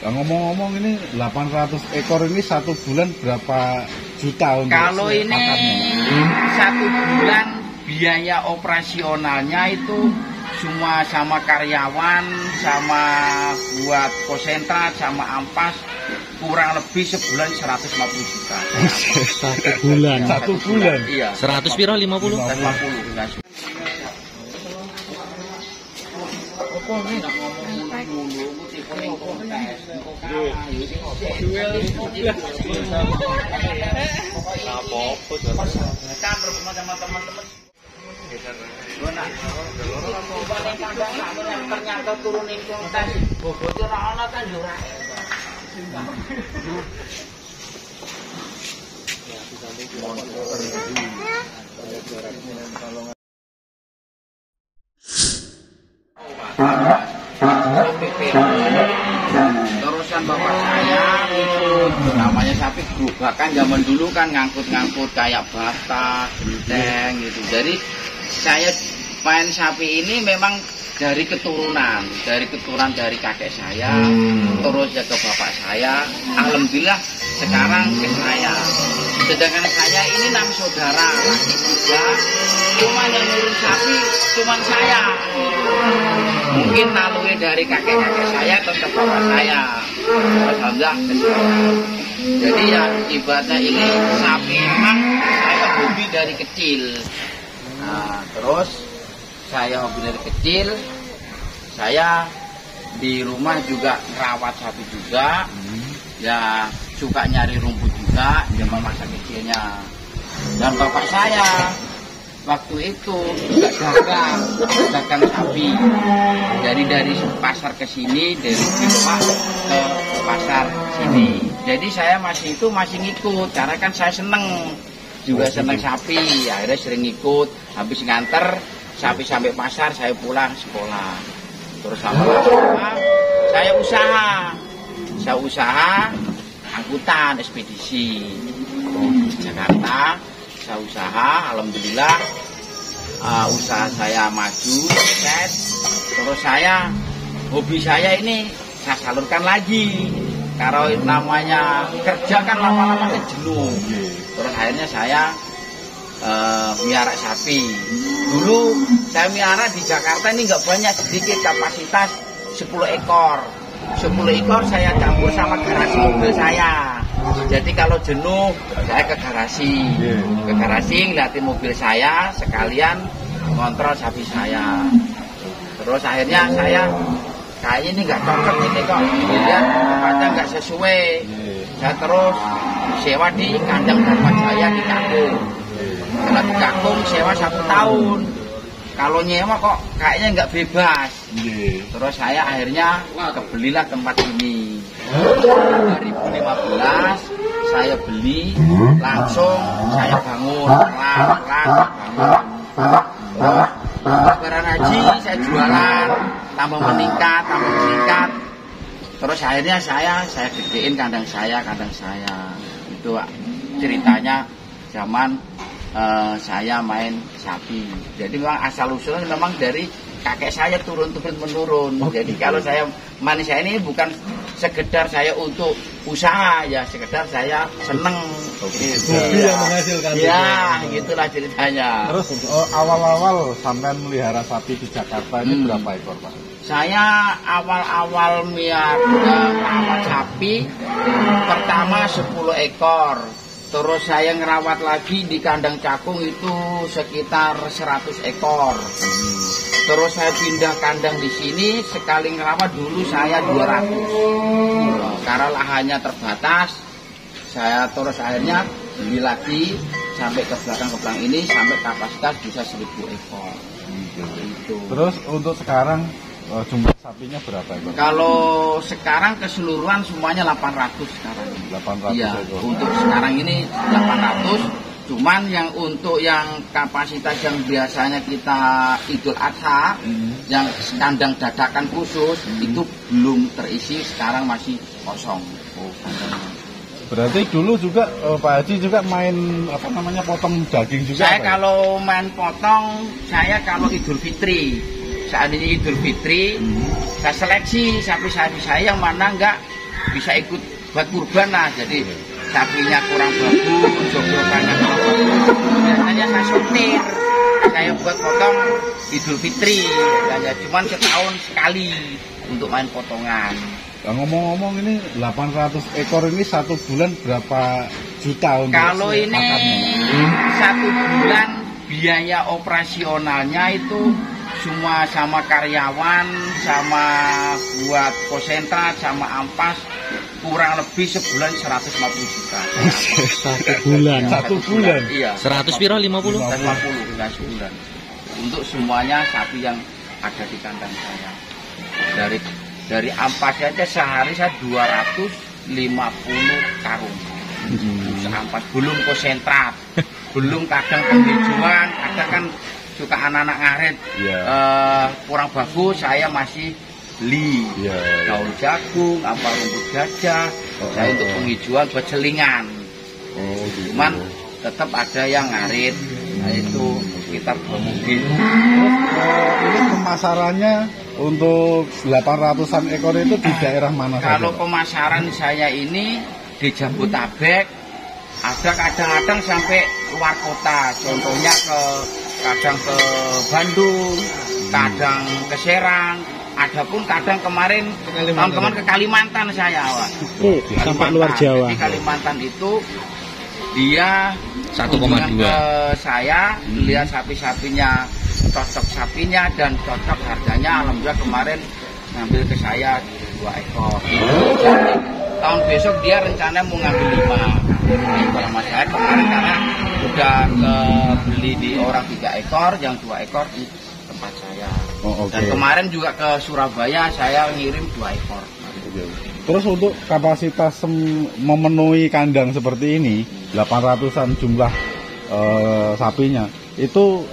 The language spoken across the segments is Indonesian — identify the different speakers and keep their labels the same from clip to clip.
Speaker 1: Ngomong-ngomong ini 800 ekor ini satu bulan berapa juta untuk
Speaker 2: kalau ini
Speaker 1: pakannya?
Speaker 2: satu bulan biaya operasionalnya itu semua sama karyawan, sama buat konsentrat, sama ampas kurang lebih sebulan 150 juta.
Speaker 3: Satu bulan.
Speaker 1: Satu bulan.
Speaker 2: Iya.
Speaker 3: 100 piro 50?
Speaker 2: 50. Ternyata turunin kontes, bobotnya ora kan yo ora. Terusan bapak saya itu namanya sapi gerobakan zaman dulu kan ngangkut-ngangkut kayak bata, genteng gitu. Jadi saya main sapi ini memang dari keturunan dari kakek saya, terus ya ke bapak saya. Alhamdulillah sekarang ke saya. Sedangkan saya ini 6 saudara laki juga, cuma yang ngurus sapi cuma saya. Mungkin naluri dari kakek-kakek saya atau ke bapak saya. Alhamdulillah ke saya. Jadi ya ibaratnya ini sapi memang saya hobi dari kecil. Nah, terus saya hobi dari kecil, saya di rumah juga rawat sapi juga, ya suka nyari rumput juga zaman masa kecilnya. Dan bapak saya waktu itu juga dagang sapi. Jadi dari pasar ke sini, dari Cilewak ke pasar sini. Jadi saya masih ngikut, karena kan saya seneng sapi. Akhirnya sering ngikut, habis nganter sapi sampai pasar, saya pulang sekolah. Terus lama-lama saya usaha angkutan ekspedisi di Jakarta. Saya usaha, alhamdulillah usaha saya maju, sukses. Terus hobi saya ini saya salurkan lagi. Kalau namanya kerja kan lama-lama jenuh. Terus akhirnya saya miara sapi. Dulu saya miara di Jakarta ini nggak banyak, sedikit, kapasitas 10 ekor. 10 ekor saya campur sama garasi mobil saya. Jadi kalau jenuh saya ke garasi ngeliatin mobil saya, sekalian ngontrol sapi saya. Terus akhirnya saya kayaknya ini nggak cocok ini kok, kemudian tempatnya nggak sesuai. Saya terus sewa di kandang Dharmajaya di Cakung. Setelah di Cakung sewa 1 tahun. Kalau nyewa kok kayaknya nggak bebas. Terus saya akhirnya kebelilah tempat ini. 2015 saya beli, langsung saya bangun, pelan-pelan bangun. Terus lebaran haji saya jualan, tambah meningkat. Terus akhirnya saya gedein kandang saya. Itu ceritanya zaman saya main sapi. Jadi memang asal usulnya memang dari kakek saya turun menurun. Jadi kalau saya manis saya ini bukan sekedar saya untuk usaha, ya sekedar saya seneng.
Speaker 1: Hobi yang menghasilkan.
Speaker 2: Ya, gitulah ceritanya.
Speaker 1: Terus awal-awal sampai melihara sapi di Jakarta ini berapa ekor, Pak?
Speaker 2: Saya awal-awal merawat sapi pertama 10 ekor. Terus saya ngerawat lagi di kandang Cakung itu sekitar 100 ekor. Terus saya pindah kandang di sini, sekali ngerawat dulu saya 200. Karena lahannya terbatas, saya terus akhirnya beli lagi sampai ke belakang ini sampai kapasitas bisa 1000 ekor. Gitu.
Speaker 1: Terus untuk sekarang jumlah sapinya berapa ekor?
Speaker 2: Kalau sekarang keseluruhan semuanya 800 sekarang.
Speaker 1: 800
Speaker 2: iya,
Speaker 1: ekor.
Speaker 2: untuk sekarang ini 800. Cuman yang untuk yang kapasitas yang biasanya kita Idul Adha, yang kandang dadakan khusus itu belum terisi, sekarang masih kosong.
Speaker 1: Berarti dulu juga Pak Haji juga main potong daging juga?
Speaker 2: Saya kalau main potong, saya kalau Idul Fitri. Saat ini Idul Fitri, saya seleksi sapi-sapi saya yang mana enggak bisa ikut buat kurban lah. Jadi sapinya kurang bagus, joglokannya kurang bagus, biasanya saya sortir, saya buat potong Idul Fitri, hanya cuman setahun sekali untuk main potongan.
Speaker 1: Nah, ngomong-ngomong ini 800 ekor ini satu bulan berapa juta untuk
Speaker 2: Kalau ini
Speaker 1: pakannya?
Speaker 2: satu bulan biaya operasionalnya itu semua sama karyawan, sama buat konsentrat, sama ampas kurang lebih sebulan 150 juta.
Speaker 3: Satu bulan.
Speaker 1: Satu bulan?
Speaker 2: Iya.
Speaker 3: 100 piro 50?
Speaker 2: 150 ya sebulan. Untuk semuanya sapi yang ada di kandang saya. Dari ampas saja sehari saya 250 karung. Ampas belum konsentrat, belum kadang penghijauan, kadang kan suka anak-anak ngaret kurang bagus, saya masih beli daun jagung, apa rumput gajah, saya untuk penghijauan buat selingan. Cuman tetap ada yang ngarit, nah itu kita promosi.
Speaker 1: Ini pemasarannya untuk 800-an ekor itu di daerah mana saja?
Speaker 2: Kalau pemasaran saya ini di Jabodetabek, ada kadang-kadang sampai luar kota, contohnya kadang ke Bandung, kadang ke Serang, adapun kadang kemarin tahun kemarin ke Kalimantan saya, Wak.
Speaker 3: Sampai luar Jawa.
Speaker 2: Di Kalimantan itu dia
Speaker 3: 1,2
Speaker 2: ke saya lihat sapi-sapinya, cocok sapinya dan cocok harganya. Alhamdulillah kemarin ngambil ke saya 2 ekor. Tahun besok dia rencananya mau ngambil 5. Kalau mas saya kemarin karena udah beli di orang 3 ekor, yang 2 ekor di tempat saya. Dan kemarin juga ke Surabaya saya ngirim 2 ekor.
Speaker 1: Terus untuk kapasitas memenuhi kandang seperti ini, 800-an jumlah sapinya, itu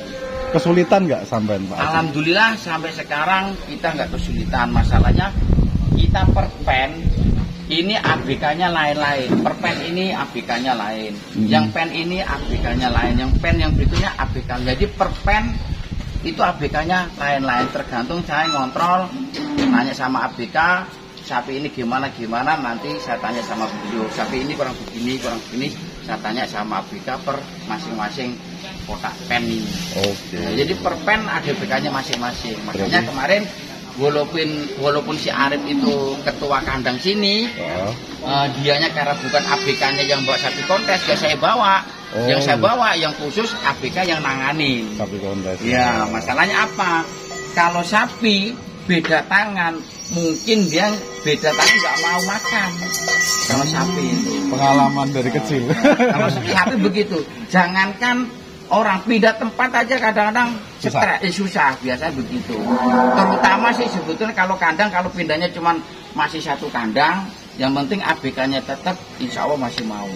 Speaker 1: kesulitan nggak sampai Pak?
Speaker 2: Alhamdulillah sampai sekarang kita nggak kesulitan. Masalahnya kita per pen ini ABK-nya lain-lain, per pen ini ABK-nya lain, yang pen ini ABK-nya lain, yang pen yang berikutnya ABK. Jadi per pen itu ABK-nya lain-lain, tergantung saya ngontrol, nanya sama ABK, sapi ini gimana, nanti saya tanya sama beliau, sapi ini kurang begini, saya tanya sama ABK per masing-masing kotak pen ini. Nah, jadi per pen ABK-nya masing-masing. Makanya kemarin walaupun si Arif itu ketua kandang sini, dianya karena bukan ABK-nya yang bawa sapi kontes, ya saya bawa. Yang saya bawa yang khusus ABK yang nanganin.
Speaker 1: Sapi kontes.
Speaker 2: Ya, masalahnya apa? Kalau sapi beda tangan, mungkin dia beda tangan nggak mau makan. Kalau sapi itu
Speaker 1: Pengalaman dari kecil.
Speaker 2: kalau sapi begitu, jangankan orang pindah tempat aja kadang-kadang susah, biasanya begitu. Terutama sih sebetulnya kalau kandang, kalau pindahnya cuman masih satu kandang, yang penting ABK-nya tetap insya Allah masih mau.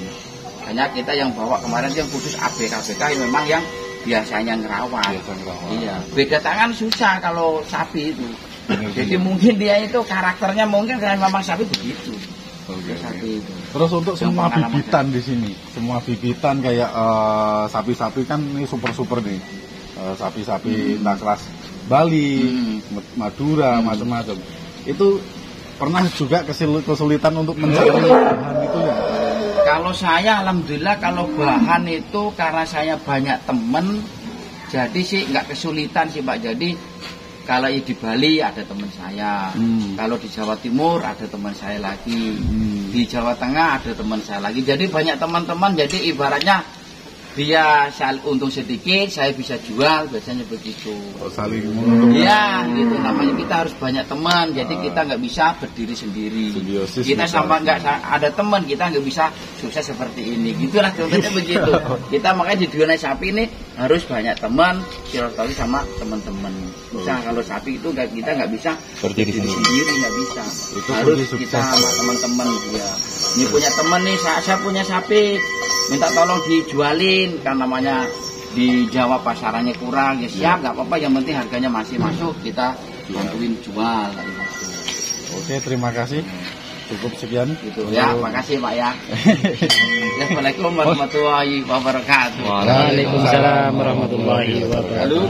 Speaker 2: Hanya kita yang bawa kemarin yang khusus ABK yang memang yang biasanya ngerawat. Iya, beda tangan susah kalau sapi itu. Jadi mungkin dia itu karakternya mungkin karena memang sapi begitu. Sapi itu.
Speaker 1: Terus untuk semua bibitan di sini, semua bibitan kayak sapi-sapi kan ini super nih, sapi-sapi entah kelas Bali, Madura, macam-macam. Itu pernah juga kesulitan untuk mencari bahan itu ya?
Speaker 2: Kalau saya alhamdulillah kalau bahan itu karena saya banyak temen, jadi sih nggak kesulitan sih Pak. Jadi kalau di Bali ada teman saya, kalau di Jawa Timur ada teman saya lagi, di Jawa Tengah ada teman saya lagi. Jadi banyak teman-teman. Jadi ibaratnya dia untung sedikit, saya bisa jual, biasanya begitu.
Speaker 1: Saling
Speaker 2: Iya, gitu namanya kita harus banyak teman. Jadi kita nggak bisa berdiri sendiri. Kita sampai nggak ada teman, kita nggak bisa sukses seperti ini. Gitulah contohnya begitu. Kita makanya di dunia sapi ini harus banyak teman, silaturahmi sama teman-teman. Misal kalau sapi itu kita nggak bisa berdiri sendiri, nggak bisa. Itu harus kita sama teman-teman dia. Ini punya teman nih, saya punya sapi, minta tolong dijualin, kan namanya di Jawa pasarannya kurang, ya siap, nggak apa-apa, yang penting harganya masih masuk, kita bantuin jual. Gitu.
Speaker 1: Oke, terima kasih. Cukup sekian.
Speaker 2: Gitu ya, makasih Pak ya. Assalamualaikum warahmatullahi wabarakatuh.
Speaker 3: Waalaikumsalam warahmatullahi wabarakatuh.